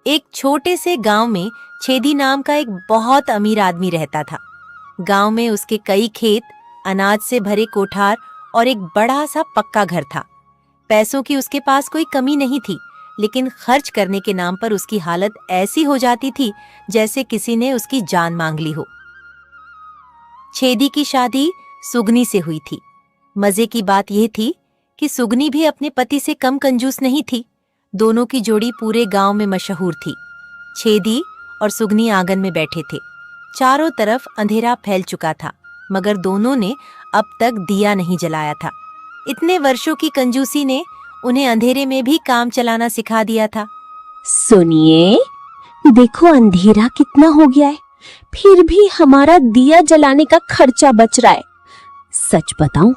एक छोटे से गांव में छेदी नाम का एक बहुत अमीर आदमी रहता था। गांव में उसके कई खेत, अनाज से भरे कोठार और एक बड़ा सा पक्का घर था। पैसों की उसके पास कोई कमी नहीं थी, लेकिन खर्च करने के नाम पर उसकी हालत ऐसी हो जाती थी जैसे किसी ने उसकी जान मांग ली हो। छेदी की शादी सुगनी से हुई थी। मजे की बात यह थी कि सुगनी भी अपने पति से कम कंजूस नहीं थी। दोनों की जोड़ी पूरे गांव में मशहूर थी। छेदी और सुगनी आंगन में बैठे थे। चारों तरफ अंधेरा फैल चुका था, मगर दोनों ने अब तक दिया नहीं जलाया था। इतने वर्षों की कंजूसी ने उन्हें अंधेरे में भी काम चलाना सिखा दिया था। सुनिए, देखो अंधेरा कितना हो गया है, फिर भी हमारा दिया जलाने का खर्चा बच रहा है। सच बताऊं,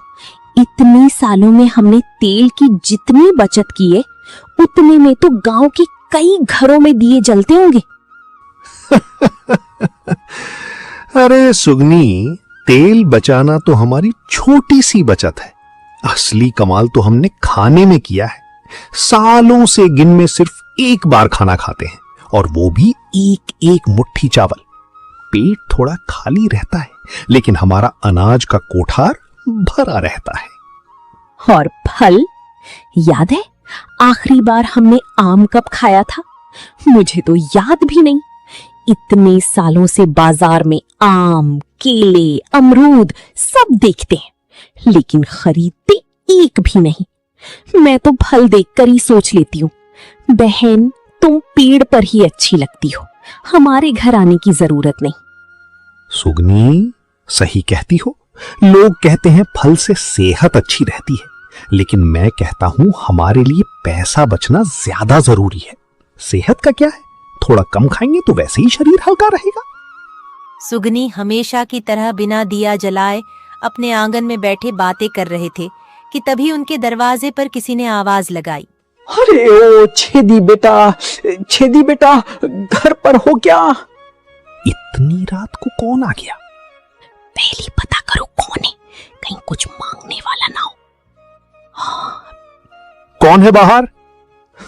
इतने सालों में हमने तेल की जितनी बचत की है, उतने में तो गांव के कई घरों में दिए जलते होंगे। अरे सुगनी, तेल बचाना तो हमारी छोटी सी बचत है। असली कमाल तो हमने खाने में किया है। सालों से गिन में सिर्फ एक बार खाना खाते हैं, और वो भी एक एक मुट्ठी चावल। पेट थोड़ा खाली रहता है, लेकिन हमारा अनाज का कोठार भरा रहता है। और फल याद है, आखिरी बार हमने आम कब खाया था? मुझे तो याद भी नहीं। इतने सालों से बाजार में आम, केले, अमरूद सब देखते हैं, लेकिन खरीदते एक भी नहीं। मैं तो फल देखकर ही सोच लेती हूँ, बहन तुम पेड़ पर ही अच्छी लगती हो, हमारे घर आने की जरूरत नहीं। सुगनी, सही कहती हो। लोग कहते हैं फल से सेहत अच्छी रहती है, लेकिन मैं कहता हूं हमारे लिए पैसा बचना ज्यादा जरूरी है। सेहत का क्या है, थोड़ा कम खाएंगे तो वैसे ही शरीर हल्का रहेगा। सुगनी हमेशा की तरह बिना दिया जलाए अपने आंगन में बैठे बातें कर रहे थे कि तभी उनके दरवाजे पर किसी ने आवाज लगाई। अरे ओ छेदी बेटा, घर पर हो क्या? इतनी रात को कौन आ गया? पहले पता करो कौन है, कहीं कुछ मांगने वाला ना हो। कौन है बाहर?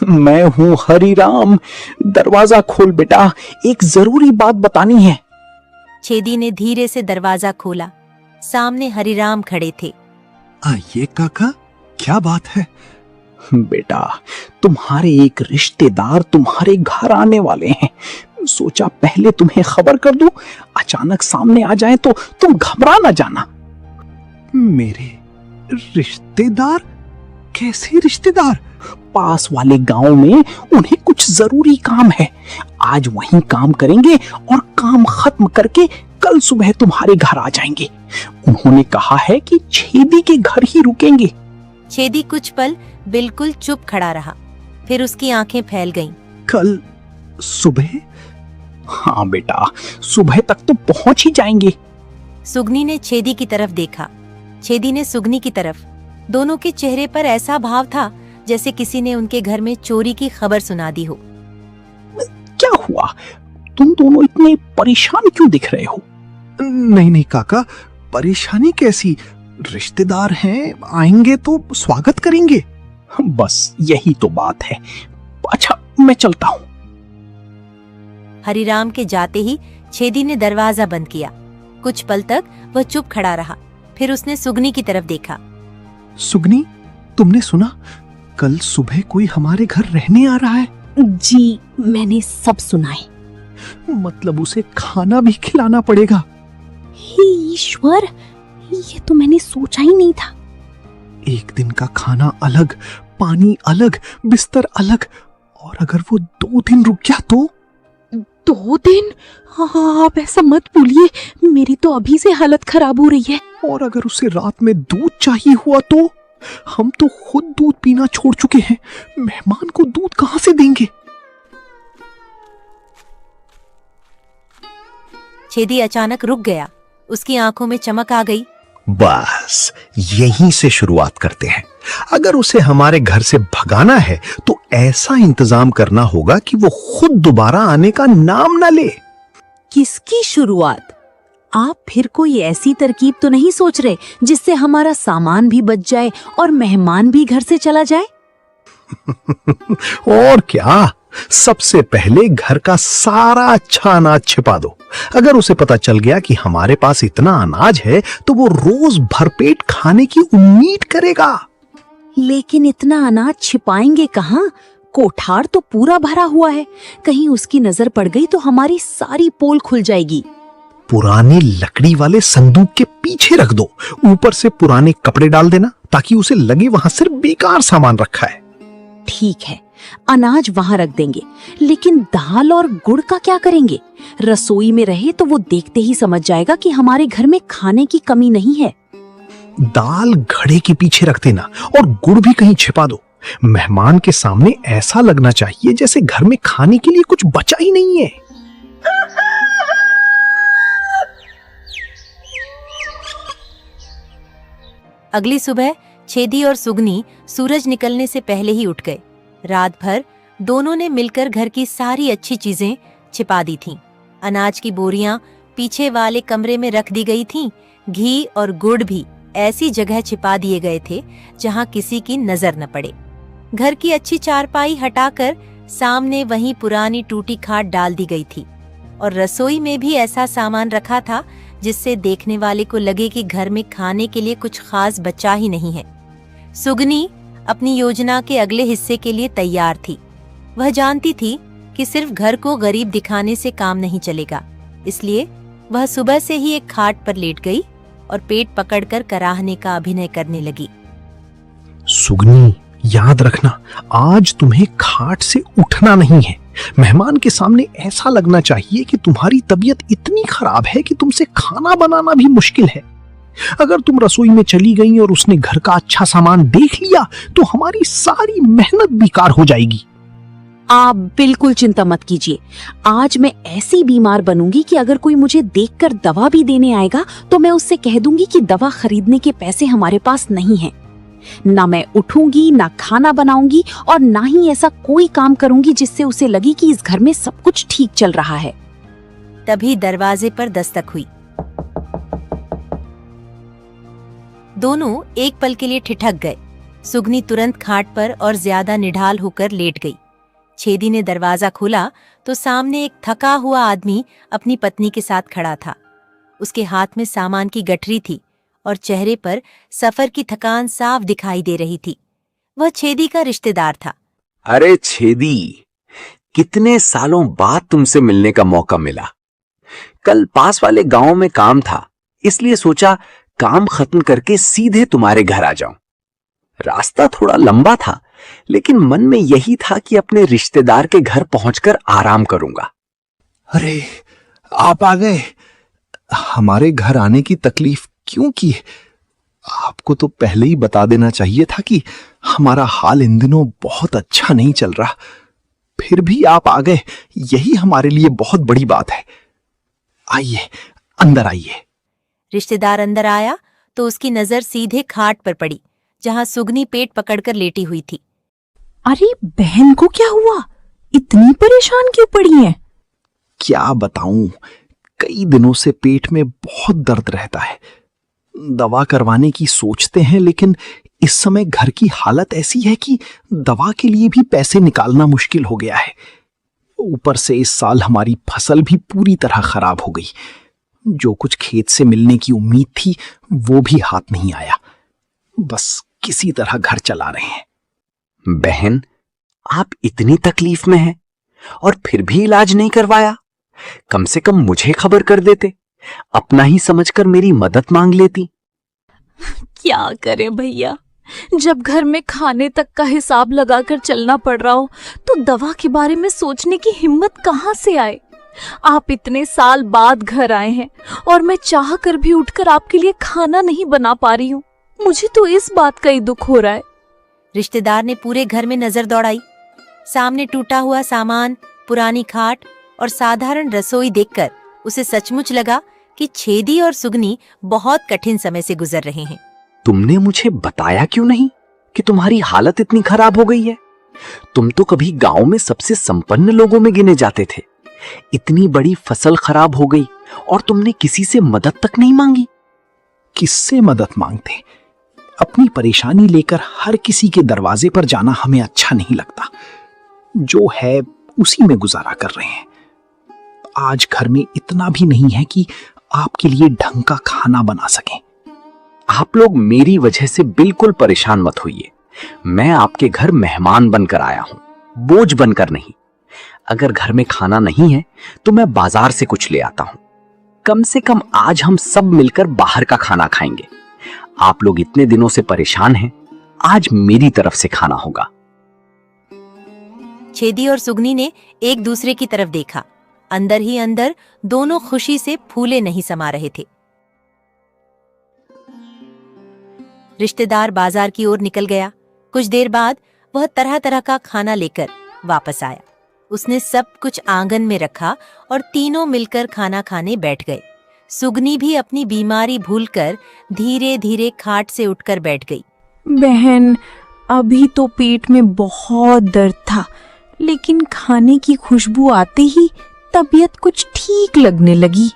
मैं हूँ हरिराम, दरवाजा खोल बेटा, एक जरूरी बात बतानी है। छेदी ने धीरे से दरवाजा खोला। सामने हरिराम खड़े थे। आइए काका, क्या बात है? बेटा, तुम्हारे एक रिश्तेदार तुम्हारे घर आने वाले हैं। सोचा पहले तुम्हें खबर कर दूं, अचानक सामने आ जाए तो तुम घबरा ना जाना। मेरे रिश्तेदार? कैसे रिश्तेदार? पास वाले गांव में उन्हें कुछ जरूरी काम है। आज वहीं काम करेंगे और काम खत्म करके कल सुबह तुम्हारे घर आ जाएंगे। उन्होंने कहा है कि छेदी के घर ही रुकेंगे। छेदी कुछ पल बिल्कुल चुप खड़ा रहा, फिर उसकी आंखें फैल गईं। कल सुबह? हाँ बेटा, सुबह तक तो पहुंच ही जाएंगे। सुगनी ने छेदी की तरफ देखा, छेदी ने सुगनी की तरफ। दोनों के चेहरे पर ऐसा भाव था जैसे किसी ने उनके घर में चोरी की खबर सुना दी हो। क्या हुआ? तुम दोनों इतने परेशान क्यों दिख रहे हो? नहीं काका, परेशानी कैसी? रिश्तेदार हैं, आएंगे तो स्वागत करेंगे। बस यही तो बात है। अच्छा, मैं चलता हूँ। हरिराम के जाते ही छेदी ने दरवाजा बंद किया। कुछ पल तक वह चुप खड़ा रहा, फिर उसने सुगनी की तरफ देखा। सुगनी, तुमने सुना? कल सुबह कोई हमारे घर रहने आ रहा है। जी, मैंने सब सुना है। मतलब उसे खाना भी खिलाना पड़ेगा। हे ईश्वर, ये तो मैंने सोचा ही नहीं था। एक दिन का खाना अलग, पानी अलग, बिस्तर अलग, और अगर वो 2 दिन रुक गया तो? 2 दिन? आप ऐसा मत बोलिए, मेरी तो अभी से हालत खराब हो रही है। और अगर उसे रात में दूध चाहिए हुआ तो? हम तो खुद दूध पीना छोड़ चुके हैं, मेहमान को दूध कहां से देंगे? छेदी अचानक रुक गया, उसकी आंखों में चमक आ गई। बस यहीं से शुरुआत करते हैं। अगर उसे हमारे घर से भगाना है तो ऐसा इंतजाम करना होगा कि वो खुद दोबारा आने का नाम ना ले। किसकी शुरुआत? आप फिर कोई ऐसी तरकीब तो नहीं सोच रहे जिससे हमारा सामान भी बच जाए और मेहमान भी घर से चला जाए? और क्या, सबसे पहले घर का सारा अच्छा अनाज छिपा दो। अगर उसे पता चल गया कि हमारे पास इतना अनाज है तो वो रोज भरपेट खाने की उम्मीद करेगा। लेकिन इतना अनाज छिपाएंगे कहाँ? कोठार तो पूरा भरा हुआ है, कहीं उसकी नजर पड़ गई तो हमारी सारी पोल खुल जाएगी। पुरानी लकड़ी वाले संदूक के पीछे रख दो, ऊपर से पुराने कपड़े डाल देना ताकि उसे लगे वहां सिर्फ बेकार सामान रखा है। ठीक है, अनाज वहां रख देंगे, लेकिन दाल और गुड़ का क्या करेंगे? रसोई में रहे तो वो देखते ही समझ जाएगा कि हमारे घर में खाने की कमी नहीं है। दाल घड़े के पीछे रख देना और गुड़ भी कहीं छिपा दो। मेहमान के सामने ऐसा लगना चाहिए जैसे घर में खाने के लिए कुछ बचा ही नहीं है। अगली सुबह छेदी और सुगनी सूरज निकलने से पहले ही उठ गए। रात भर दोनों ने मिलकर घर की सारी अच्छी चीजें छिपा दी थीं। अनाज की बोरियां पीछे वाले कमरे में रख दी गई थीं। घी और गुड़ भी ऐसी जगह छिपा दिए गए थे जहां किसी की नजर न पड़े। घर की अच्छी चारपाई हटाकर सामने वहीं पुरानी टूटी खाट डाल दी गई थी और रसोई में भी ऐसा सामान रखा था जिससे देखने वाले को लगे कि घर में खाने के लिए कुछ खास बचा ही नहीं है। सुगनी अपनी योजना के अगले हिस्से के लिए तैयार थी। वह जानती थी कि सिर्फ घर को गरीब दिखाने से काम नहीं चलेगा, इसलिए वह सुबह से ही एक खाट पर लेट गई और पेट पकड़कर कराहने का अभिनय करने लगी। सुगनी, याद रखना, आज तुम्हें खाट से उठना नहीं है। मेहमान के सामने ऐसा लगना चाहिए कि तुम्हारी तबीयत इतनी खराब है कि तुमसे खाना बनाना भी मुश्किल है। अगर तुम रसोई में चली गई और उसने घर का अच्छा सामान देख लिया तो हमारी सारी मेहनत बेकार हो जाएगी। आप बिल्कुल चिंता मत कीजिए। आज मैं ऐसी बीमार बनूंगी कि अगर कोई मुझे देखकर दवा भी देने आएगा तो मैं उससे कह दूंगी कि दवा खरीदने के पैसे हमारे पास नहीं हैं। ना मैं उठूंगी, ना खाना बनाऊंगी और ना ही ऐसा कोई काम करूंगी जिससे उसे लगे कि इस घर में सब कुछ ठीक चल रहा है। तभी दरवाजे पर दस्तक हुई। दोनों एक पल के लिए ठिठक गए। सुगनी तुरंत खाट पर और ज्यादा निढाल होकर लेट गई। छेदी ने दरवाजा खोला तो सामने एक थका हुआ आदमी अपनी पत्नी के साथ खड़ा था। उसके हाथ में सामान की गठरी थी और चेहरे पर सफर की थकान साफ दिखाई दे रही थी। वह छेदी का रिश्तेदार था। अरे छेदी, कितने सालों बाद तुमसे मिलने का मौका मिला। कल पास वाले गांव में काम था, इसलिए सोचा काम खत्म करके सीधे तुम्हारे घर आ जाऊं। रास्ता थोड़ा लंबा था, लेकिन मन में यही था कि अपने रिश्तेदार के घर पहुंचकर आराम करूंगा। अरे, आप आ गए। हमारे घर आने की तकलीफ क्यों की? आपको तो पहले ही बता देना चाहिए था कि हमारा हाल इन दिनों बहुत अच्छा नहीं चल रहा। फिर भी आप आ गए, यही हमारे लिए बहुत बड़ी बात है। आइए, अंदर आइए। रिश्तेदार अंदर आया तो उसकी नजर सीधे खाट पर पड़ी जहां सुगनी पेट पकड़कर लेटी हुई थी। अरे बहन को क्या हुआ? इतनी परेशान क्यों पड़ी है? क्या बताऊं, कई दिनों से पेट में बहुत दर्द रहता है। दवा करवाने की सोचते हैं, लेकिन इस समय घर की हालत ऐसी है कि दवा के लिए भी पैसे निकालना मुश्किल हो गया है। ऊपर से इस साल हमारी फसल भी पूरी तरह खराब हो गई। जो कुछ खेत से मिलने की उम्मीद थी वो भी हाथ नहीं आया। बस किसी तरह घर चला रहे हैं। बहन, आप इतनी तकलीफ में हैं और फिर भी इलाज नहीं करवाया? कम से कम मुझे खबर कर देते, अपना ही समझकर मेरी मदद मांग लेती। क्या करें भैया, जब घर में खाने तक का हिसाब लगाकर चलना पड़ रहा हो तो दवा के बारे में सोचने की हिम्मत कहाँ से आए। आप इतने साल बाद घर आए हैं और मैं चाह कर भी उठकर आपके लिए खाना नहीं बना पा रही हूँ। मुझे तो इस बात का ही दुख हो रहा है। रिश्तेदार ने पूरे घर में नजर दौड़ाई। सामने टूटा हुआ सामान, पुरानी खाट और साधारण रसोई देखकर उसे सचमुच लगा कि छेदी और सुगनी बहुत कठिन समय से गुजर रहे हैं। तुमने मुझे बताया क्यों नहीं कि तुम्हारी हालत इतनी खराब हो गई है? तुम तो कभी गांव में सबसे संपन्न लोगों में गिने जाते थे। इतनी बड़ी फसल खराब हो गई और तुमने किसी से मदद तक नहीं मांगी। किससे मदद मांगते? अपनी परेशानी लेकर हर किसी के दरवाजे पर जाना हमें अच्छा नहीं लगता। जो है उसी में गुजारा कर रहे हैं। आज घर में इतना भी नहीं है कि आपके लिए ढंग का खाना बना सकें। आप लोग मेरी वजह से बिल्कुल परेशान मत होइए। मैं आपके घर मेहमान बनकर आया हूं, बोझ बनकर नहीं। अगर घर में खाना नहीं है तो मैं बाजार से कुछ ले आता हूं। कम से कम आज हम सब मिलकर बाहर का खाना खाएंगे। आप लोग इतने दिनों से परेशान हैं, आज मेरी तरफ से खाना होगा। छेदी और सुगनी ने एक दूसरे की तरफ देखा। अंदर ही अंदर दोनों खुशी से फूले नहीं समा रहे थे। रिश्तेदार बाजार की ओर निकल गया। कुछ देर बाद वह तरह तरह का खाना लेकर वापस आया। उसने सब कुछ आंगन में रखा और तीनों मिलकर खाना खाने बैठ गए। सुगनी भी अपनी बीमारी भूलकर धीरे धीरे खाट से उठकर बैठ गई। बहन, अभी तो पेट में बहुत दर्द था, लेकिन खाने की खुशबू आते ही तबीयत कुछ ठीक लगने लगी।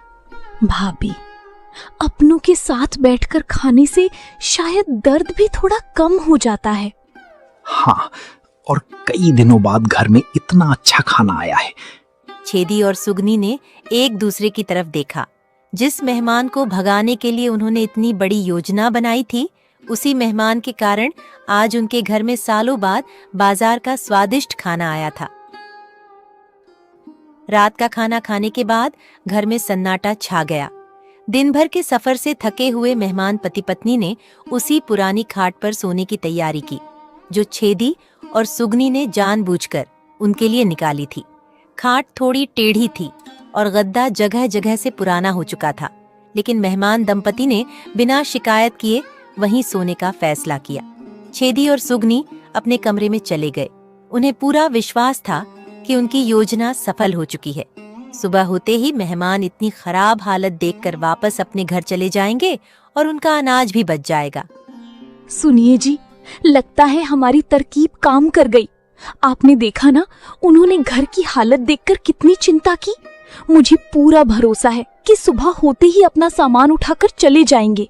भाभी, अपनों के साथ बैठकर खाने से शायद दर्द भी थोड़ा कम हो जाता है। हाँ, और कई दिनों बाद घर में इतना अच्छा खाना आया है। छेदी और सुगनी ने एक दूसरे की तरफ देखा। जिस मेहमान को भगाने के लिए उन्होंने इतनी बड़ी योजना बनाई थी, उसी मेहमान के कारण आज उनके घर में सालों बाद बाजार का स्वादिष्ट खाना आया था। रात का खाना खाने के बाद घर में सन्नाटा छा गया। दिन भर के सफर से थके हुए मेहमान पति पत्नी ने उसी पुरानी खाट पर सोने की तैयारी की, जो छेदी और सुगनी ने जानबूझकर उनके लिए निकाली थी। खाट थोड़ी टेढ़ी थी और गद्दा जगह जगह से पुराना हो चुका था, लेकिन मेहमान दंपति ने बिना शिकायत किए वहीं सोने का फैसला किया। छेदी और सुगनी अपने कमरे में चले गए। उन्हें पूरा विश्वास था कि उनकी योजना सफल हो चुकी है। सुबह होते ही मेहमान इतनी खराब हालत देखकर वापस अपने घर चले जाएंगे और उनका अनाज भी बच जाएगा। सुनिए जी, लगता है हमारी तरकीब काम कर गई। आपने देखा ना, उन्होंने घर की हालत देखकर कितनी चिंता की। मुझे पूरा भरोसा है कि सुबह होते ही अपना सामान उठाकर चले जाएंगे।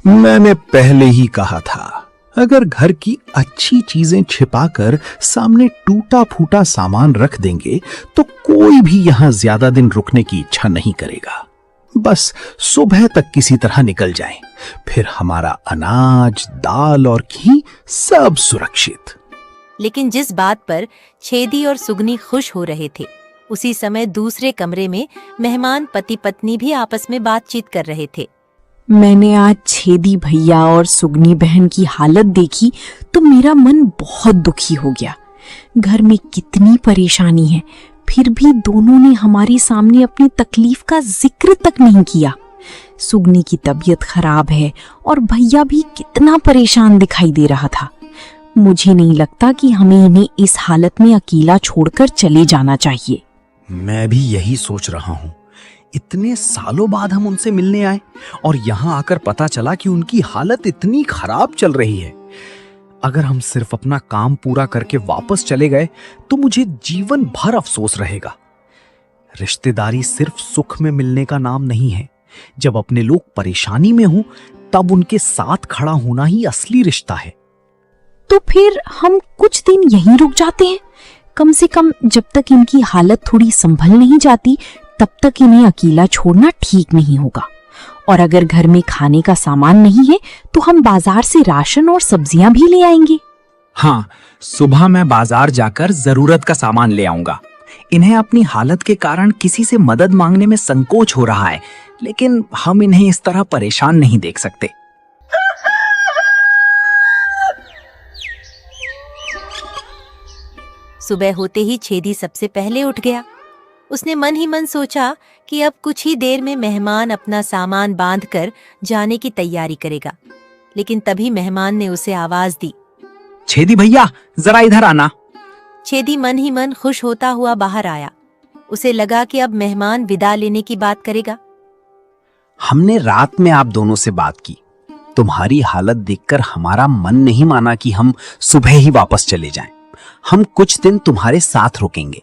मैंने पहले ही कहा था, अगर घर की अच्छी चीजें छिपाकर सामने टूटा फूटा सामान रख देंगे तो कोई भी यहां ज्यादा दिन रुकने की इच्छा नहीं करेगा। बस सुबह तक किसी तरह निकल जाएं, फिर हमारा अनाज, दाल और घी सब सुरक्षित। लेकिन जिस बात पर छेदी और सुगनी खुश हो रहे थे, उसी समय दूसरे कमरे में मेहमान पति पत्नी भी आपस में बातचीत कर रहे थे। मैंने आज छेदी भैया और सुगनी बहन की हालत देखी तो मेरा मन बहुत दुखी हो गया। घर में कितनी परेशानी है, फिर भी दोनों ने हमारे सामने अपनी तकलीफ का जिक्र तक नहीं किया। सुगनी की तबीयत खराब है और भैया भी कितना परेशान दिखाई दे रहा था। मुझे नहीं लगता कि हमें इन्हें इस हालत में अकेला छोड़कर चले जाना चाहिए। मैं भी यही सोच रहा हूँ। इतने सालों बाद हम उनसे मिलने आए और यहाँ आकर पता चला कि उनकी हालत इतनी खराब चल रही है। अगर हम सिर्फ अपना काम पूरा करके वापस चले गए तो मुझे जीवन भर अफसोस रहेगा। रिश्तेदारी सिर्फ सुख में मिलने का नाम नहीं है। जब अपने लोग परेशानी में हों तब उनके साथ खड़ा होना ही असली रिश्ता है। तो फिर हम कुछ दिन यहीं रुक जाते हैं। कम से कम जब तक इनकी हालत थोड़ी संभल नहीं जाती तब तक इन्हें अकेला छोड़ना ठीक नहीं होगा। और अगर घर में खाने का सामान नहीं है तो हम बाजार से राशन और सब्जियां भी ले आएंगे। हाँ, सुबह मैं बाजार जाकर जरूरत का सामान ले आऊंगा। इन्हें अपनी हालत के कारण किसी से मदद मांगने में संकोच हो रहा है, लेकिन हम इन्हें इस तरह परेशान नहीं देख सकते। सुबह होते ही छेदी सबसे पहले उठ गया। उसने मन ही मन सोचा कि अब कुछ ही देर में मेहमान अपना सामान बांधकर जाने की तैयारी करेगा, लेकिन तभी मेहमान ने उसे आवाज दी। छेदी भैया, जरा इधर आना। छेदी मन ही मन खुश होता हुआ बाहर आया। उसे लगा कि अब मेहमान विदा लेने की बात करेगा। हमने रात में आप दोनों से बात की। तुम्हारी हालत देखकर हमारा मन नहीं माना कि हम सुबह ही वापस चले जाएं। हम कुछ दिन तुम्हारे साथ रुकेंगे।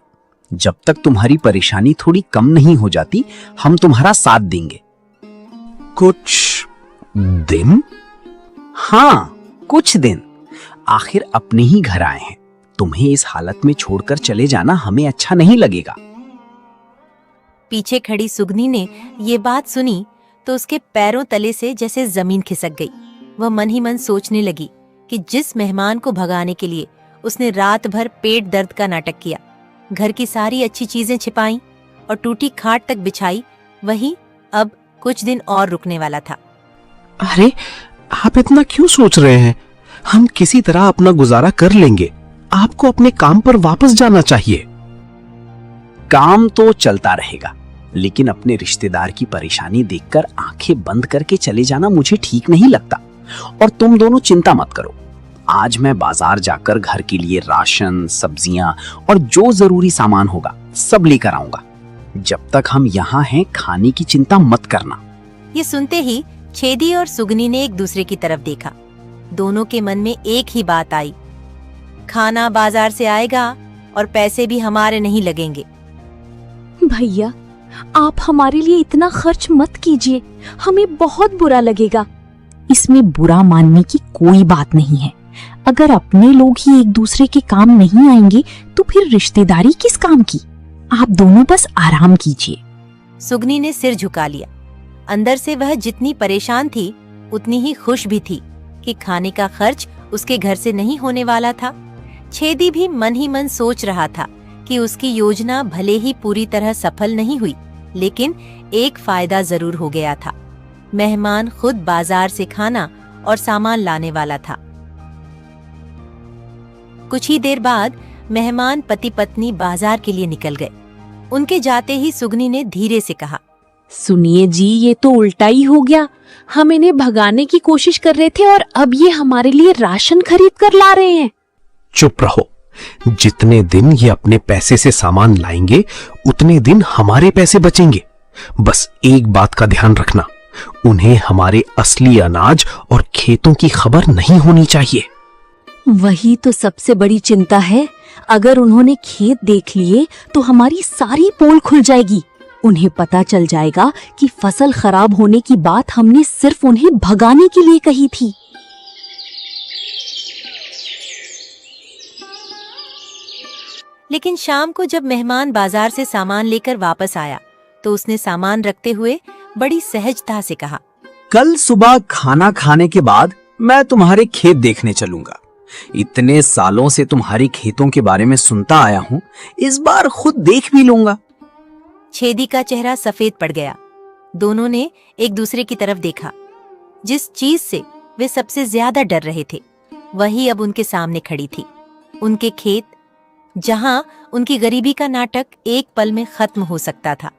जब तक तुम्हारी परेशानी थोड़ी कम नहीं हो जाती, हम तुम्हारा साथ देंगे। कुछ दिन? हाँ, कुछ दिन। आखिर अपने ही घर आए हैं। तुम्हें इस हालत में छोड़कर चले जाना हमें अच्छा नहीं लगेगा। पीछे खड़ी सुगनी ने ये बात सुनी तो उसके पैरों तले से जैसे जमीन खिसक गई। वह मन ही मन सोचने लगी कि जिस मेहमान को भगाने के लिए उसने रात भर पेट दर्द का नाटक किया, घर की सारी अच्छी चीजें छिपाईं और टूटी खाट तक बिछाई, वही अब कुछ दिन और रुकने वाला था। अरे आप इतना क्यों सोच रहे हैं? हम किसी तरह अपना गुजारा कर लेंगे। आपको अपने काम पर वापस जाना चाहिए। काम तो चलता रहेगा, लेकिन अपने रिश्तेदार की परेशानी देखकर आंखें बंद करके चले जाना मुझे ठीक नहीं लगता। और तुम दोनों चिंता मत करो, आज मैं बाजार जाकर घर के लिए राशन, सब्जियां और जो जरूरी सामान होगा सब लेकर आऊंगा। जब तक हम यहाँ हैं खाने की चिंता मत करना। ये सुनते ही छेदी और सुगनी ने एक दूसरे की तरफ देखा। दोनों के मन में एक ही बात आई, खाना बाजार से आएगा और पैसे भी हमारे नहीं लगेंगे। भैया, आप हमारे लिए इतना खर्च मत कीजिए, हमें बहुत बुरा लगेगा। इसमें बुरा मानने की कोई बात नहीं है। अगर अपने लोग ही एक दूसरे के काम नहीं आएंगे तो फिर रिश्तेदारी किस काम की। आप दोनों बस आराम कीजिए। सुगनी ने सिर झुका लिया। अंदर से वह जितनी परेशान थी उतनी ही खुश भी थी कि खाने का खर्च उसके घर से नहीं होने वाला था। छेदी भी मन ही मन सोच रहा था कि उसकी योजना भले ही पूरी तरह सफल नहीं हुई, लेकिन एक फायदा जरूर हो गया था। मेहमान खुद बाजार से खाना और सामान लाने वाला था। कुछ ही देर बाद मेहमान पति पत्नी बाजार के लिए निकल गए। उनके जाते ही सुगनी ने धीरे से कहा, सुनिए जी, ये तो उल्टा ही हो गया। हम इन्हें भगाने की कोशिश कर रहे थे और अब ये हमारे लिए राशन खरीद कर ला रहे हैं। चुप रहो। जितने दिन ये अपने पैसे से सामान लाएंगे उतने दिन हमारे पैसे बचेंगे। बस एक बात का ध्यान रखना, उन्हें हमारे असली अनाज और खेतों की खबर नहीं होनी चाहिए। वही तो सबसे बड़ी चिंता है। अगर उन्होंने खेत देख लिए तो हमारी सारी पोल खुल जाएगी। उन्हें पता चल जाएगा कि फसल खराब होने की बात हमने सिर्फ उन्हें भगाने के लिए कही थी। लेकिन शाम को जब मेहमान बाजार से सामान लेकर वापस आया तो उसने सामान रखते हुए बड़ी सहजता से कहा, कल सुबह खाना खाने के बाद मैं तुम्हारे खेत देखने चलूंगा। इतने सालों से तुम्हारे खेतों के बारे में सुनता आया हूँ, इस बार खुद देख भी लूंगा। छेदी का चेहरा सफेद पड़ गया। दोनों ने एक दूसरे की तरफ देखा। जिस चीज से वे सबसे ज्यादा डर रहे थे वही अब उनके सामने खड़ी थी। उनके खेत, जहां उनकी गरीबी का नाटक एक पल में खत्म हो सकता था।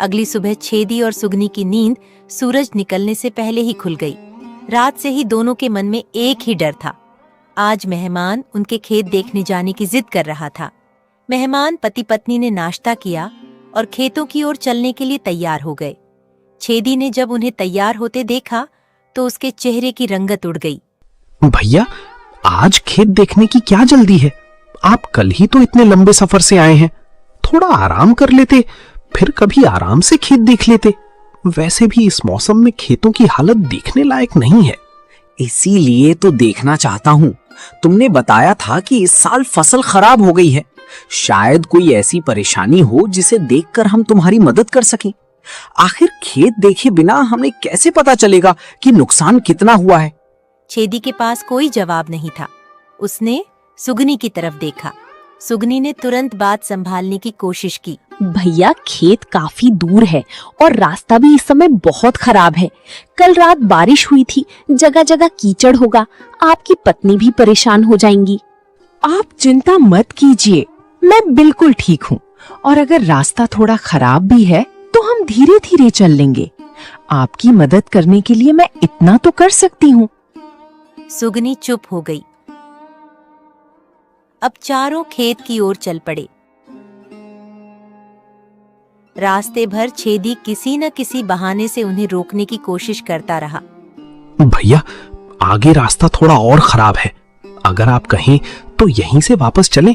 अगली सुबह छेदी और सुगनी की नींद सूरज निकलने से पहले ही खुल गई। रात से ही दोनों के मन में एक ही डर था। आज मेहमान उनके खेत देखने जाने की जिद कर रहा था। मेहमान पति पत्नी ने नाश्ता किया और खेतों की ओर चलने के लिए तैयार हो गए। छेदी ने जब उन्हें तैयार होते देखा तो उसके चेहरे की रंगत उड़ गई। भैया, आज खेत देखने की क्या जल्दी है? आप कल ही तो इतने लंबे सफर से आए हैं। थोड़ा आराम कर लेते, फिर कभी आराम से खेत देख लेते। वैसे भी इस मौसम में खेतों की हालत देखने लायक नहीं है। इसीलिए तो देखना चाहता हूँ। तुमने बताया था कि इस साल फसल खराब हो गई है। शायद कोई ऐसी परेशानी हो जिसे देखकर हम तुम्हारी मदद कर सकें। आखिर खेत देखे बिना हमें कैसे पता चलेगा कि नुकसान कितना हुआ है? छेदी के पास कोई जवाब नहीं था। उसने सुगनी की तरफ देखा। सुगनी ने तुरंत बात संभालने की कोशिश की। भैया, खेत काफी दूर है और रास्ता भी इस समय बहुत खराब है। कल रात बारिश हुई थी, जगह जगह कीचड़ होगा। आपकी पत्नी भी परेशान हो जाएंगी। आप चिंता मत कीजिए, मैं बिल्कुल ठीक हूँ। और अगर रास्ता थोड़ा खराब भी है तो हम धीरे धीरे चल लेंगे। आपकी मदद करने के लिए मैं इतना तो कर सकती हूँ। सुगनी चुप हो गई। अब चारों खेत की ओर चल पड़े। रास्ते भर छेदी किसी न किसी बहाने से उन्हें रोकने की कोशिश करता रहा। भैया, आगे रास्ता थोड़ा और खराब है। अगर आप कहें तो यहीं से वापस चलें।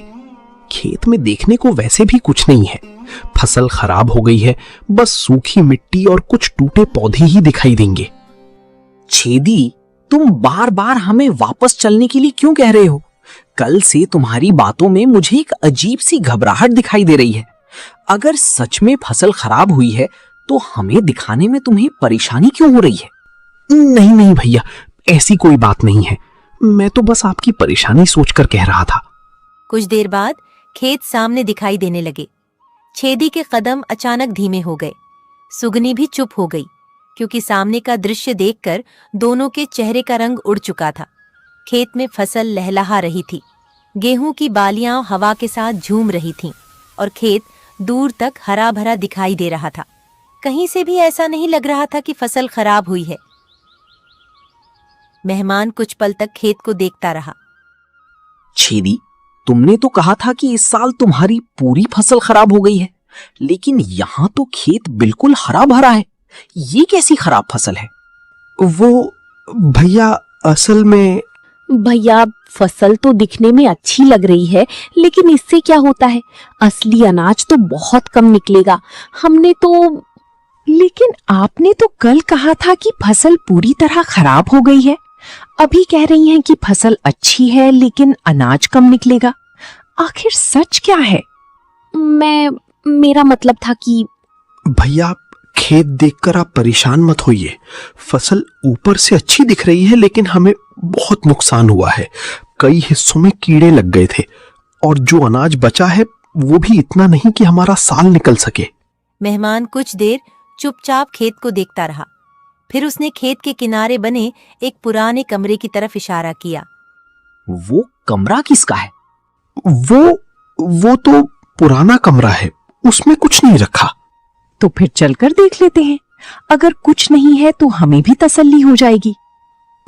खेत में देखने को वैसे भी कुछ नहीं है। फसल खराब हो गई है, बस सूखी मिट्टी और कुछ टूटे पौधे ही दिखाई देंगे। छेदी, तुम बार बार हमें वापस चलने के लिए क्यों कह रहे हो? कल से तुम्हारी बातों में मुझे एक अजीब सी घबराहट दिखाई दे रही है। अगर सच में फसल खराब हुई है तो हमें दिखाने में तुम्हें परेशानी क्यों हो रही है? नहीं नहीं भैया, ऐसी कोई बात नहीं है। मैं तो बस आपकी परेशानी सोचकर कह रहा था। कुछ देर बाद खेत सामने दिखाई देने लगे। छेदी के कदम अचानक धीमे हो गए। सुगनी भी चुप हो गई, क्योंकि सामने का दृश्य देखकर दोनों के चेहरे का रंग उड़ चुका था। खेत में फसल लहलहा रही थी। गेहूं की बालियां हवा के साथ झूम रही थीं और खेत दूर तक हरा भरा दिखाई दे रहा था। कहीं से भी ऐसा नहीं लग रहा था कि फसल खराब हुई है। मेहमान कुछ पल तक खेत को देखता रहा। छेदी, तुमने तो कहा था कि इस साल तुम्हारी पूरी फसल खराब हो गई है, लेकिन यहाँ तो खेत बिल्कुल हरा भरा है। ये कैसी खराब फसल है? वो भैया, असल में भैया, फसल तो दिखने में अच्छी लग रही है, लेकिन इससे क्या होता है? असली अनाज तो बहुत कम निकलेगा। हमने तो लेकिन आपने तो कल कहा था कि फसल पूरी तरह खराब हो गई है। अभी कह रही हैं कि फसल अच्छी है लेकिन अनाज कम निकलेगा। आखिर सच क्या है? मेरा मतलब था कि भैया, खेत देखकर आप परेशान मत होइए। फसल ऊपर से अच्छी दिख रही है, लेकिन हमें बहुत नुकसान हुआ है। कई हिस्सों में कीड़े लग गए थे और जो अनाज बचा है वो भी इतना नहीं कि हमारा साल निकल सके। मेहमान कुछ देर चुपचाप खेत को देखता रहा। फिर उसने खेत के किनारे बने एक पुराने कमरे की तरफ इशारा किया। वो कमरा किसका है? वो तो पुराना कमरा है, उसमें कुछ नहीं रखा। तो फिर चलकर देख लेते हैं। अगर कुछ नहीं है तो हमें भी तसल्ली हो जाएगी।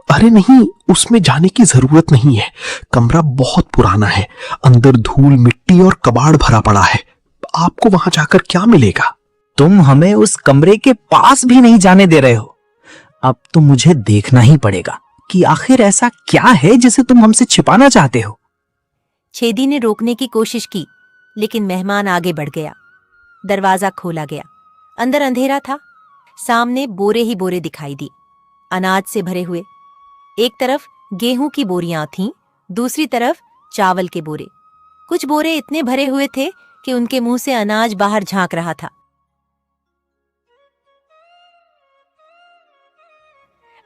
अरे नहीं, उसमें जाने की जरूरत नहीं है। कमरा बहुत पुराना है, अंदर धूल, मिट्टी और कबाड़ भरा पड़ा है। आपको वहां जाकर क्या मिलेगा? तुम हमें उस कमरे के पास भी नहीं जाने दे रहे हो। अब तो मुझे देखना ही पड़ेगा कि आखिर ऐसा क्या है जिसे तुम हमसे छिपाना चाहते हो। छेदी ने रोकने की कोशिश की, लेकिन मेहमान आगे बढ़ गया। दरवाजा खोला गया। अंदर अंधेरा था। सामने बोरे ही बोरे दिखाई दी, अनाज से भरे हुए। एक तरफ गेहूं की बोरियां थीं, दूसरी तरफ चावल के बोरे। कुछ बोरे इतने भरे हुए थे कि उनके मुंह से अनाज बाहर झांक रहा था।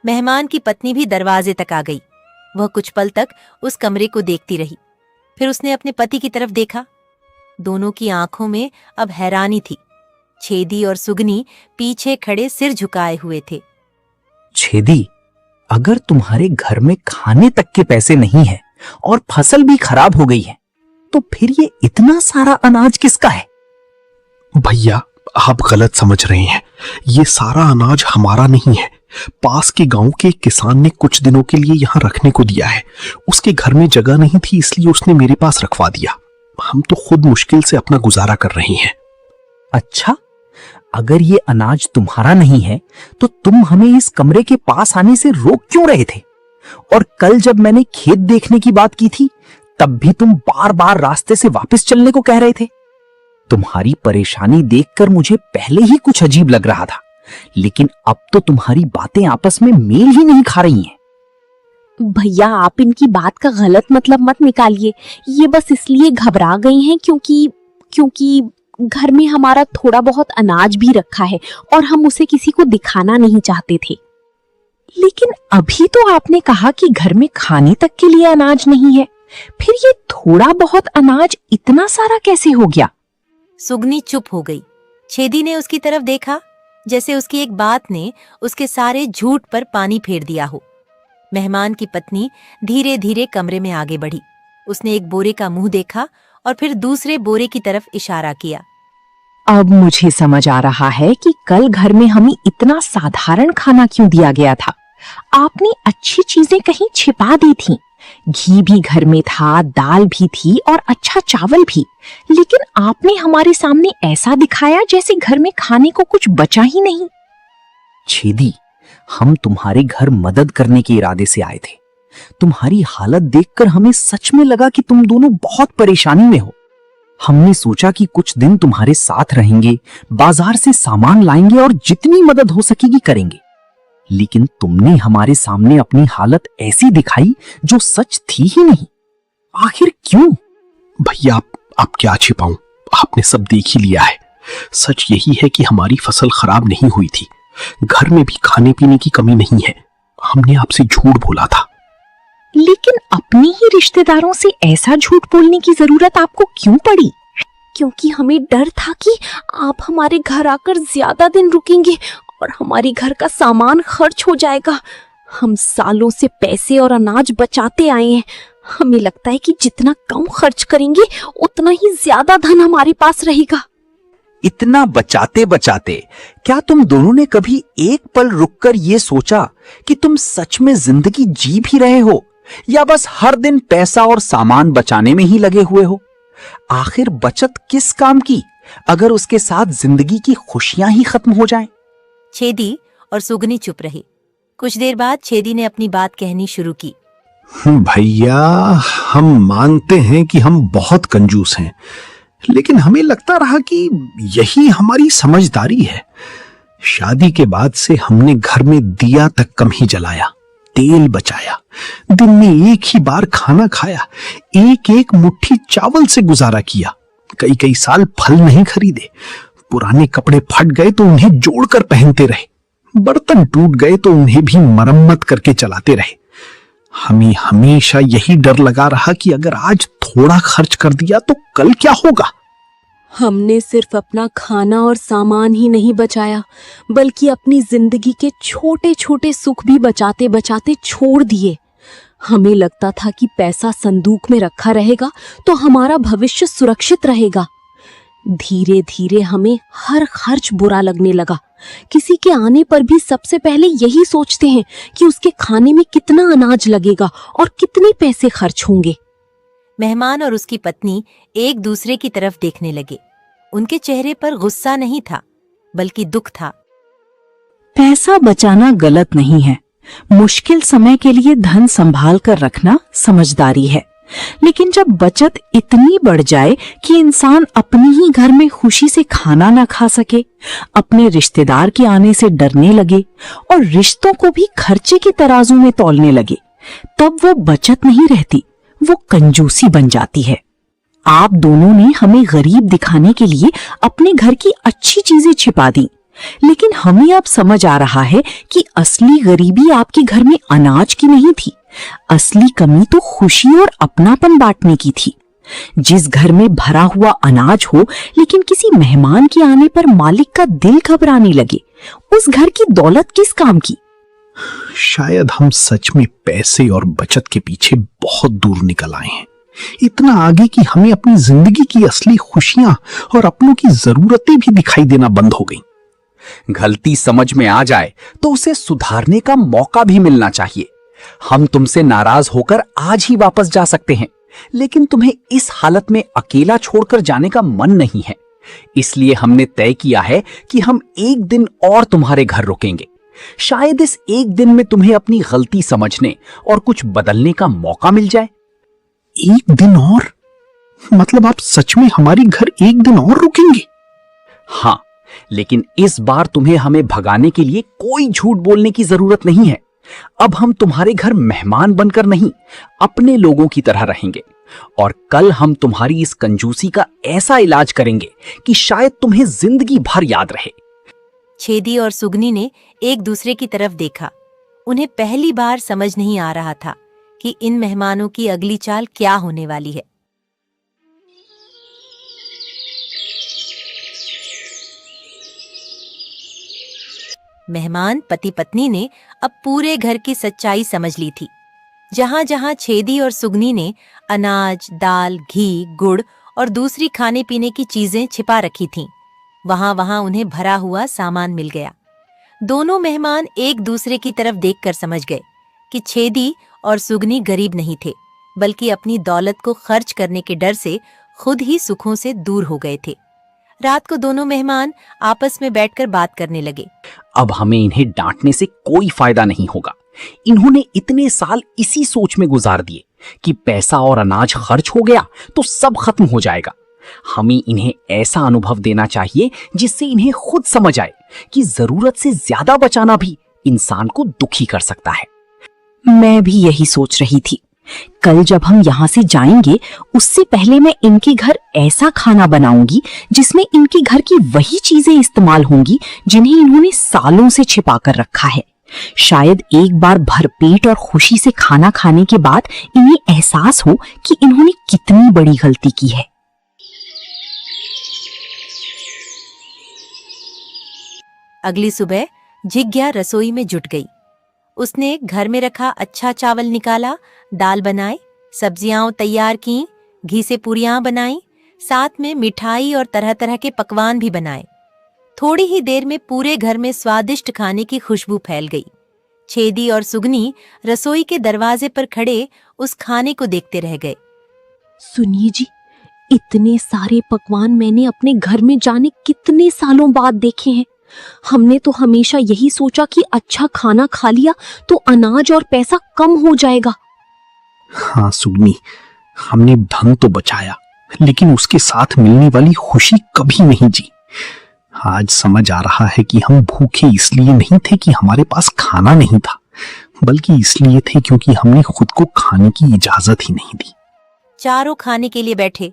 मेहमान की पत्नी भी दरवाजे तक आ गई। वह कुछ पल तक उस कमरे को देखती रही। फिर उसने अपने पति की तरफ देखा। दोनों की आंखों में अब हैरानी थी। छेदी और सुगनी पीछे खड़े सिर झुकाए हुए थे। छेदी, अगर तुम्हारे घर में खाने तक के पैसे नहीं है और फसल भी खराब हो गई है, तो फिर ये इतना सारा अनाज किसका है? भैया, आप गलत समझ रहे हैं। ये सारा अनाज हमारा नहीं है। पास के गांव के किसान ने कुछ दिनों के लिए यहाँ रखने को दिया है। उसके घर में जगह नहीं थी, इसलिए उसने मेरे पास रखवा दिया। हम तो खुद मुश्किल से अपना गुजारा कर रहे हैं। अच्छा, अगर ये अनाज तुम्हारा नहीं है तो तुम हमें इस कमरे के पास आने से रोक क्यों रहे थे? और कल जब मैंने खेत देखने की बात की थी, तब भी तुम बार बार रास्ते से वापस चलने को कह रहे थे। तुम्हारी परेशानी देखकर मुझे पहले ही कुछ अजीब लग रहा था, लेकिन अब तो तुम्हारी बातें आपस में मेल ही नहीं खा रही हैं। भैया, आप इनकी बात का गलत मतलब मत निकालिए। ये बस इसलिए घबरा गई हैं क्योंकि घर में हमारा थोड़ा बहुत अनाज भी रखा है और हम उसे किसी को दिखाना नहीं चाहते थे। लेकिन अभी तो आपने कहा कि घर में खाने तक के लिए अनाज नहीं है, फिर ये थोड़ा बहुत अनाज इतना सारा कैसे हो गया? सुगनी चुप हो गई। छेदी ने उसकी तरफ देखा, जैसे उसकी एक बात ने उसके सारे झूठ पर पानी फेर दिया हो। मेहमान की पत्नी धीरे धीरे कमरे में आगे बढ़ी। उसने एक बोरे का मुंह देखा और फिर दूसरे बोरे की तरफ इशारा किया। अब मुझे समझ आ रहा है कि कल घर में हमें इतना साधारण खाना क्यों दिया गया था। आपने अच्छी चीजें कहीं छिपा दी थीं। घी भी घर में था, दाल भी थी और अच्छा चावल भी, लेकिन आपने हमारे सामने ऐसा दिखाया जैसे घर में खाने को कुछ बचा ही नहीं। छेदी, हम तुम्हारे घर मदद करने के इरादे से आए थे। तुम्हारी हालत देखकर हमें सच में लगा कि तुम दोनों बहुत परेशानी में हो। हमने सोचा कि कुछ दिन तुम्हारे साथ रहेंगे, बाजार से सामान लाएंगे और जितनी मदद हो सकेगी करेंगे। लेकिन तुमने हमारे सामने अपनी हालत ऐसी दिखाई जो सच थी ही नहीं। आखिर क्यों? भैया आप क्या छिपाऊं, आपने सब देख ही लिया है। सच यही है कि हमारी फसल खराब नहीं हुई थी, घर में भी खाने पीने की कमी नहीं है। हमने आपसे झूठ बोला था। लेकिन अपने ही रिश्तेदारों से ऐसा झूठ बोलने की जरूरत आपको क्यों पड़ी? क्योंकि हमें डर था कि आप हमारे घर आकर ज्यादा दिन रुकेंगे और हमारी घर का सामान खर्च हो जाएगा। हम सालों से पैसे और अनाज बचाते आए हैं। हमें लगता है कि जितना कम खर्च करेंगे उतना ही ज्यादा धन हमारे पास रहेगा। इतना बचाते बचाते क्या तुम दोनों ने कभी एक पल रुककर ये सोचा कि तुम सच में जिंदगी जी भी रहे हो या बस हर दिन पैसा और सामान बचाने में ही लगे हुए हो? आखिर बचत किस काम की अगर उसके साथ जिंदगी की खुशियां ही खत्म हो जाएं? छेदी और सुगनी चुप रही। कुछ देर बाद छेदी ने अपनी बात कहनी शुरू की। भैया, हम मानते हैं कि हम बहुत कंजूस हैं, लेकिन हमें लगता रहा कि यही हमारी समझदारी है। शादी के बाद से हमने घर में दिया तक कम ही जलाया, तेल बचाया, दिन में एक ही बार खाना खाया, एक एक मुट्ठी चावल से गुजारा किया। कई कई साल फल नहीं खरीदे। पुराने कपड़े फट गए तो उन्हें जोड़कर पहनते रहे, बर्तन टूट गए तो उन्हें भी मरम्मत करके चलाते रहे। हमें हमेशा यही डर लगा रहा कि अगर आज थोड़ा खर्च कर दिया तो कल क्या होगा। हमने सिर्फ अपना खाना और सामान ही नहीं बचाया, बल्कि अपनी जिंदगी के छोटे छोटे सुख भी बचाते बचाते छोड़ दिए। हमें लगता था कि पैसा संदूक में रखा रहेगा तो हमारा भविष्य सुरक्षित रहेगा। धीरे धीरे हमें हर खर्च बुरा लगने लगा। किसी के आने पर भी सबसे पहले यही सोचते हैं कि उसके खाने में कितना अनाज लगेगा और कितने पैसे खर्च होंगे। मेहमान और उसकी पत्नी एक दूसरे की तरफ देखने लगे। उनके चेहरे पर गुस्सा नहीं था, बल्कि दुख था। पैसा बचाना गलत नहीं है। मुश्किल समय के लिए धन संभाल कर रखना समझदारी है। लेकिन जब बचत इतनी बढ़ जाए कि इंसान अपने ही घर में खुशी से खाना ना खा सके, अपने रिश्तेदार के आने से डरने लगे और रिश्तों को भी खर्चे के तराजू में तौलने लगे, तब वो बचत नहीं रहती, वो कंजूसी बन जाती है। आप दोनों ने हमें गरीब दिखाने के लिए अपने घर की अच्छी चीजें छिपा दी, लेकिन हमें अब समझ आ रहा है कि असली गरीबी आपके घर में अनाज की नहीं थी। असली कमी तो खुशी और अपनापन बांटने की थी। जिस घर में भरा हुआ अनाज हो लेकिन किसी मेहमान के आने पर मालिक का दिल घबराने लगे, उस घर की दौलत किस काम की? शायद हम सच में पैसे और बचत के पीछे बहुत दूर निकल आए हैं, इतना आगे कि हमें अपनी जिंदगी की असली खुशियां और अपनों की जरूरतें भी दिखाई देना बंद हो गईं। गलती समझ में आ जाए तो उसे सुधारने का मौका भी मिलना चाहिए। हम तुमसे नाराज होकर आज ही वापस जा सकते हैं, लेकिन तुम्हें इस हालत में अकेला छोड़कर जाने का मन नहीं है। इसलिए हमने तय किया है कि हम एक दिन और तुम्हारे घर रुकेंगे। शायद इस एक दिन में तुम्हें अपनी गलती समझने और कुछ बदलने का मौका मिल जाए। एक दिन और? मतलब आप सच में हमारे घर एक दिन और रुकेंगे? हाँ, लेकिन इस बार तुम्हें हमें भगाने के लिए कोई झूठ बोलने की जरूरत नहीं है। अब हम तुम्हारे घर मेहमान बनकर नहीं, अपने लोगों की तरह रहेंगे और कल हम तुम्हारी इस कंजूसी का ऐसा इलाज करेंगे कि शायद तुम्हें जिंदगी भर याद रहे। छेदी और सुगनी ने एक दूसरे की तरफ देखा। उन्हें पहली बार समझ नहीं आ रहा था कि इन मेहमानों की अगली चाल क्या होने वाली है। मेहमान पति पत्नी ने अब पूरे घर की सच्चाई समझ ली थी। जहां जहां छेदी और सुगनी ने अनाज, दाल, घी, गुड़ और दूसरी खाने पीने की चीजें छिपा रखी थीं, वहां वहां उन्हें भरा हुआ सामान मिल गया। दोनों मेहमान एक दूसरे की तरफ देखकर समझ गए कि छेदी और सुगनी गरीब नहीं थे, बल्कि अपनी दौलत को खर्च करने के डर से खुद ही सुखों से दूर हो गए थे। रात को दोनों मेहमान आपस में बैठकर बात करने लगे। अब हमें इन्हें डांटने से कोई फायदा नहीं होगा। इन्होंने इतने साल इसी सोच में गुजार दिए कि पैसा और अनाज खर्च हो गया तो सब खत्म हो जाएगा। हमें इन्हें ऐसा अनुभव देना चाहिए जिससे इन्हें खुद समझ आए कि जरूरत से ज्यादा बचाना भी इंसान को दुखी कर सकता है। मैं भी यही सोच रही थी। कल जब हम यहाँ से जाएंगे उससे पहले मैं इनके घर ऐसा खाना बनाऊंगी जिसमें इनके घर की वही चीजें इस्तेमाल होंगी जिन्हें इन्होंने सालों से छिपा कर रखा है। शायद एक बार भरपेट और खुशी से खाना खाने के बाद इन्हें एहसास हो कि इन्होंने कितनी बड़ी गलती की है। अगली सुबह जिज्ञा रसोई में जुट गई। उसने घर में रखा अच्छा चावल निकाला, दाल बनाई, सब्जियां तैयार की, घी से पूरियां बनाई, साथ में मिठाई और तरह तरह के पकवान भी बनाए। थोड़ी ही देर में पूरे घर में स्वादिष्ट खाने की खुशबू फैल गई। छेदी और सुगनी रसोई के दरवाजे पर खड़े उस खाने को देखते रह गए। सुनिए जी, इतने सारे पकवान मैंने अपने घर में जाने कितने सालों बाद देखे हैं। हमने तो हमेशा यही सोचा कि अच्छा खाना खा लिया तो अनाज और पैसा कम हो जाएगा। हाँ सुगनी, हमने धन तो बचाया लेकिन उसके साथ मिलने वाली खुशी कभी नहीं जी। आज समझ आ रहा है कि हम भूखे इसलिए नहीं थे कि हमारे पास खाना नहीं था, बल्कि इसलिए थे क्योंकि हमने खुद को खाने की इजाजत ही नहीं दी। चारों खाने के लिए बैठे।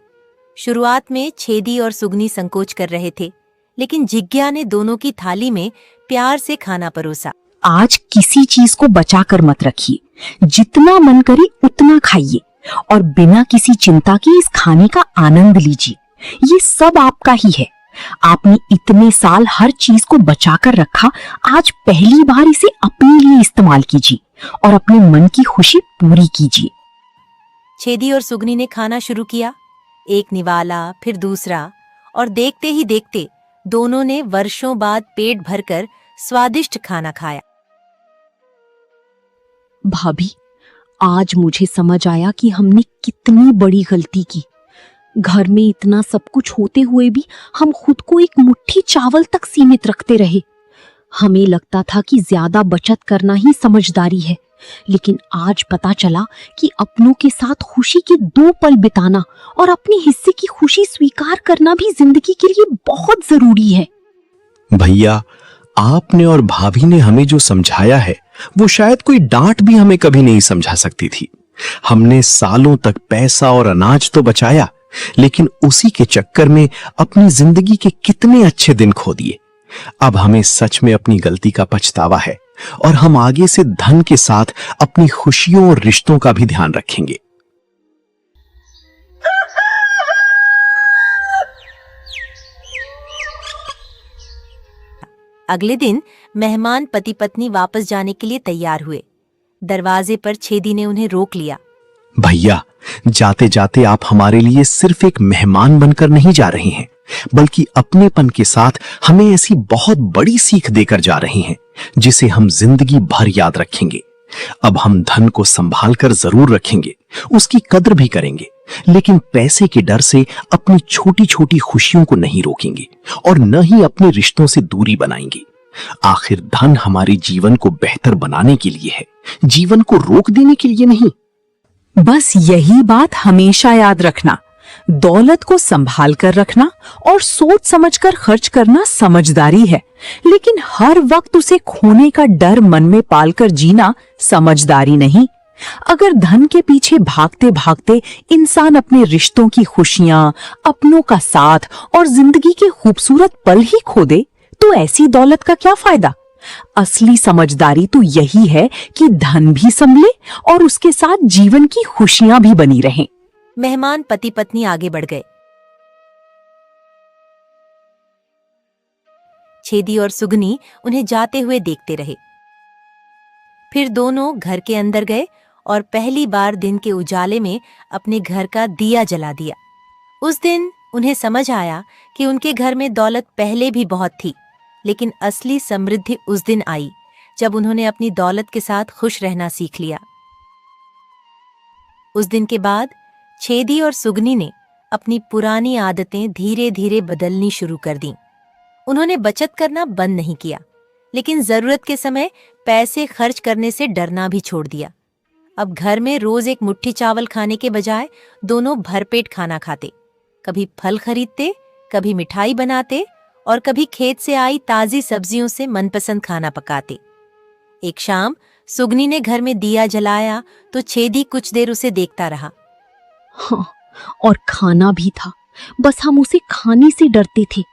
शुरुआत में छेदी और सुगनी संकोच कर रहे थे, लेकिन जिज्ञा ने दोनों की थाली में प्यार से खाना परोसा। आज किसी चीज को बचा कर मत रखिए, जितना मन करे उतना खाइए और बिना किसी चिंता के इस खाने का आनंद लीजिए। ये सब आपका ही है। आपने इतने साल हर चीज को बचा कर रखा, आज पहली बार इसे अपने लिए इस्तेमाल कीजिए और अपने मन की खुशी पूरी कीजिए। छेदी और सुगनी ने खाना शुरू किया, एक निवाला फिर दूसरा, और देखते ही देखते दोनों ने वर्षों बाद पेट भरकर स्वादिष्ट खाना खाया। भाभी, आज मुझे समझ आया कि हमने कितनी बड़ी गलती की। घर में इतना सब कुछ होते हुए भी हम खुद को एक मुट्ठी चावल तक सीमित रखते रहे। हमें लगता था कि ज्यादा बचत करना ही समझदारी है, लेकिन आज पता चला कि अपनों के साथ खुशी के 2 पल बिताना और अपने हिस्से की खुशी स्वीकार करना भी जिंदगी के लिए बहुत जरूरी है। भैया, आपने और भाभी ने हमें जो समझाया है वो शायद कोई डांट भी हमें कभी नहीं समझा सकती थी। हमने सालों तक पैसा और अनाज तो बचाया, लेकिन उसी के चक्कर में अपनी जिंदगी के कितने अच्छे दिन खो दिए। अब हमें सच में अपनी गलती का पछतावा है और हम आगे से धन के साथ अपनी खुशियों और रिश्तों का भी ध्यान रखेंगे। अगले दिन मेहमान पति पत्नी वापस जाने के लिए तैयार हुए। दरवाजे पर छेदी ने उन्हें रोक लिया। भैया, जाते जाते आप हमारे लिए सिर्फ एक मेहमान बनकर नहीं जा रहे हैं, बल्कि अपनेपन के साथ हमें ऐसी बहुत बड़ी सीख देकर जा रहे हैं जिसे हम जिंदगी भर याद रखेंगे। अब हम धन को संभाल कर जरूर रखेंगे, उसकी कद्र भी करेंगे, लेकिन पैसे के डर से अपनी छोटी छोटी खुशियों को नहीं रोकेंगे और न ही अपने रिश्तों से दूरी बनाएंगे। आखिर धन हमारे जीवन को बेहतर बनाने के लिए है, जीवन को रोक देने के लिए नहीं। बस यही बात हमेशा याद रखना। दौलत को संभाल कर रखना और सोच समझकर खर्च करना समझदारी है, लेकिन हर वक्त उसे खोने का डर मन में पालकर जीना समझदारी नहीं। अगर धन के पीछे भागते भागते इंसान अपने रिश्तों की खुशियां, अपनों का साथ और जिंदगी के खूबसूरत पल ही खो दे, तो ऐसी दौलत का क्या फायदा। असली समझदारी तो यही है कि धन भी संभले और उसके साथ जीवन की खुशियां भी बनी रहें। मेहमान पति पत्नी आगे बढ़ गए। छेदी और सुगनी उन्हें जाते हुए देखते रहे। फिर दोनों घर के अंदर गए और पहली बार दिन के उजाले में अपने घर का दिया जला दिया। उस दिन उन्हें समझ आया कि उनके घर में दौलत पहले भी बहुत थी, लेकिन असली समृद्धि उस दिन आई जब उन्होंने अपनी दौलत के साथ खुश रहना सीख लिया। उस दिन के बाद छेदी और सुगनी ने अपनी पुरानी आदतें धीरे धीरे बदलनी शुरू कर दी। उन्होंने बचत करना बंद नहीं किया, लेकिन जरूरत के समय पैसे खर्च करने से डरना भी छोड़ दिया। अब घर में रोज एक मुट्ठी चावल खाने के बजाय दोनों भरपेट खाना खाते। कभी फल खरीदते, कभी मिठाई बनाते और कभी खेत से आई ताजी सब्जियों से मनपसंद खाना पकाते। एक शाम सुगनी ने घर में दिया जलाया तो छेदी कुछ देर उसे देखता रहा। हाँ, और खाना भी था, बस हम उसे खाने से डरते थे।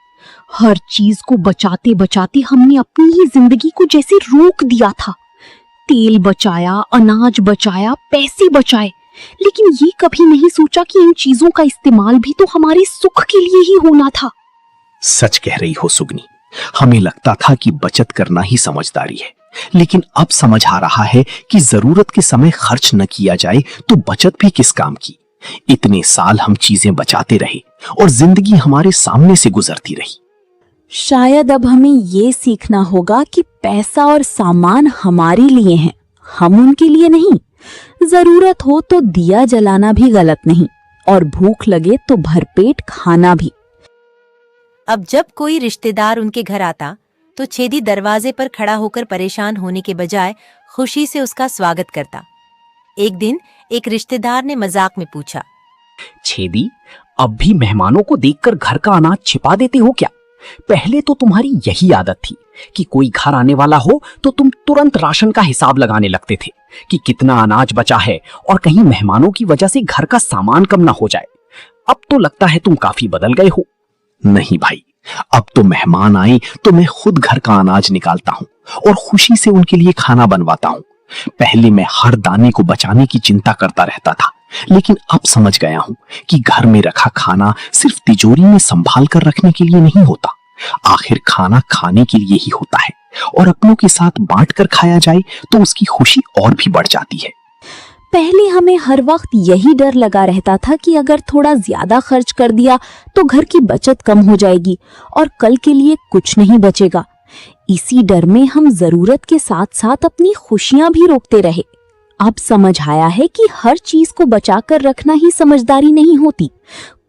हर चीज को बचाते बचाते हमने अपनी ही जिंदगी को जैसे रोक दिया था। तेल बचाया, अनाज बचाया, पैसे बचाए, लेकिन ये कभी नहीं सोचा कि इन चीजों का इस्तेमाल भी तो हमारे सुख के लिए ही होना था। सच कह रही हो सुगनी, हमें लगता था कि बचत करना ही समझदारी है, लेकिन अब समझ आ रहा है कि जरूरत के समय खर्च न किया जाए तो बचत भी किस काम की। इतने साल हम चीजें बचाते रहे और जिंदगी हमारे सामने से गुजरती रही। शायद अब हमें ये सीखना होगा कि पैसा और सामान हमारे लिए हैं, हम उनके लिए नहीं। जरूरत हो तो दिया जलाना भी गलत नहीं, और भूख लगे तो भरपेट खाना भी। अब जब कोई रिश्तेदार उनके घर आता तो छेदी दरवाजे पर खड़ा होकर परेशान होने के बजाय खुशी से उसका स्वागत करता। एक दिन एक रिश्तेदार ने मजाक में पूछा, छेदी, अब भी मेहमानों को देखकर घर का अनाज छिपा देते हो क्या? पहले तो तुम्हारी यही आदत थी कि कोई घर आने वाला हो तो तुम तुरंत राशन का हिसाब लगाने लगते थे कि कितना अनाज बचा है और कहीं मेहमानों की वजह से घर का सामान कम ना हो जाए। अब तो लगता है तुम काफी बदल गए हो। नहीं भाई, अब तो मेहमान आए तो मैं खुद घर का अनाज निकालता हूँ और खुशी से उनके लिए खाना बनवाता हूँ। पहले मैं हर दाने को बचाने की चिंता करता रहता था, लेकिन अब समझ गया हूँ कि घर में रखा खाना सिर्फ तिजोरी में संभाल कर रखने के लिए नहीं होता। आखिर खाना खाने के लिए ही होता है, और अपनों के साथ बांट कर खाया जाए तो उसकी खुशी और भी बढ़ जाती है। पहले हमें हर वक्त यही डर लगा रहता था कि अगर थोड़ा ज्यादा खर्च कर दिया तो घर की बचत कम हो जाएगी और कल के लिए कुछ नहीं बचेगा। इसी डर में हम जरूरत के साथ साथ अपनी खुशियां भी रोकते रहे। अब समझ आया है कि हर चीज को बचाकर रखना ही समझदारी नहीं होती।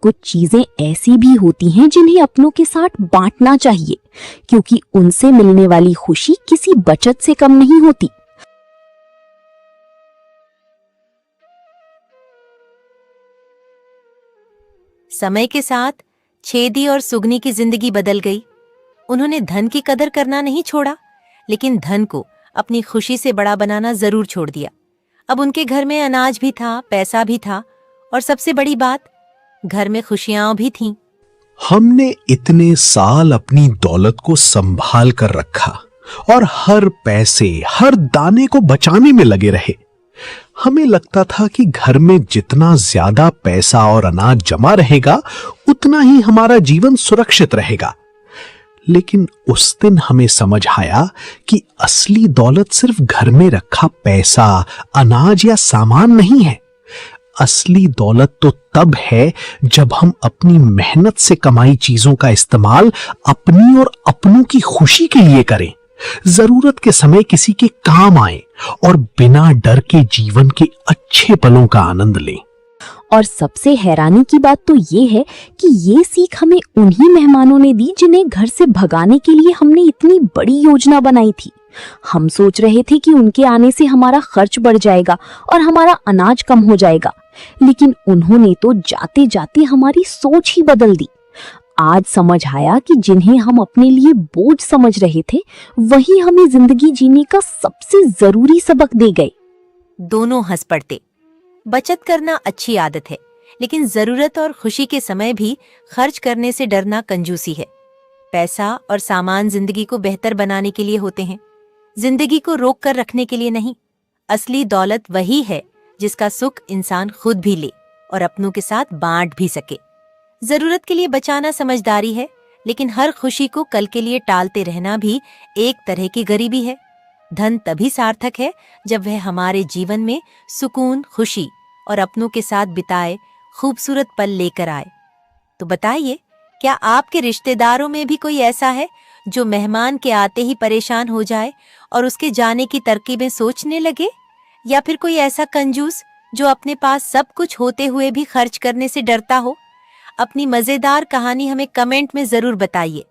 कुछ चीजें ऐसी भी होती हैं जिन्हें अपनों के साथ बांटना चाहिए, क्योंकि उनसे मिलने वाली खुशी किसी बचत से कम नहीं होती। समय के साथ छेदी और सुगनी की जिंदगी बदल गई। उन्होंने धन की कदर करना नहीं छोड़ा, लेकिन धन को अपनी खुशी से बड़ा बनाना जरूर छोड़ दिया। अब उनके घर में अनाज भी था, पैसा भी था, और सबसे बड़ी बात, घर में खुशियां भी थीं। हमने इतने साल अपनी दौलत को संभाल कर रखा और हर पैसे, हर दाने को बचाने में लगे रहे। हमें लगता था कि घर में जितना ज्यादा पैसा और अनाज जमा रहेगा, उतना ही हमारा जीवन सुरक्षित रहेगा। लेकिन उस दिन हमें समझ आया कि असली दौलत सिर्फ घर में रखा पैसा, अनाज या सामान नहीं है। असली दौलत तो तब है जब हम अपनी मेहनत से कमाई चीजों का इस्तेमाल अपनी और अपनों की खुशी के लिए करें, जरूरत के समय किसी के काम आए और बिना डर के जीवन के अच्छे पलों का आनंद लें। और सबसे हैरानी की बात तो ये है कि ये सीख हमें उन्हीं मेहमानों ने दी जिन्हें घर से भगाने के लिए हमने इतनी बड़ी योजना बनाई थी। हम सोच रहे थे कि उनके आने से हमारा खर्च बढ़ जाएगा और हमारा अनाज कम हो जाएगा, लेकिन उन्होंने तो जाते जाते हमारी सोच ही बदल दी। आज समझ आया कि जिन्हें हम अपने लिए बोझ समझ रहे थे, वही हमें जिंदगी जीने का सबसे जरूरी सबक दे गए। दोनों हंस पड़ते। बचत करना अच्छी आदत है, लेकिन जरूरत और खुशी के समय भी खर्च करने से डरना कंजूसी है। पैसा और सामान जिंदगी को बेहतर बनाने के लिए होते हैं, जिंदगी को रोक कर रखने के लिए नहीं। असली दौलत वही है जिसका सुख इंसान खुद भी ले और अपनों के साथ बांट भी सके। जरूरत के लिए बचाना समझदारी है, लेकिन हर खुशी को कल के लिए टालते रहना भी एक तरह की गरीबी है। धन तभी सार्थक है जब वह हमारे जीवन में सुकून, खुशी और अपनों के साथ बिताए खूबसूरत पल लेकर आए। तो बताइए, क्या आपके रिश्तेदारों में भी कोई ऐसा है जो मेहमान के आते ही परेशान हो जाए और उसके जाने की तरकीबें सोचने लगे, या फिर कोई ऐसा कंजूस जो अपने पास सब कुछ होते हुए भी खर्च करने से डरता हो? अपनी मजेदार कहानी हमें कमेंट में जरूर बताइए।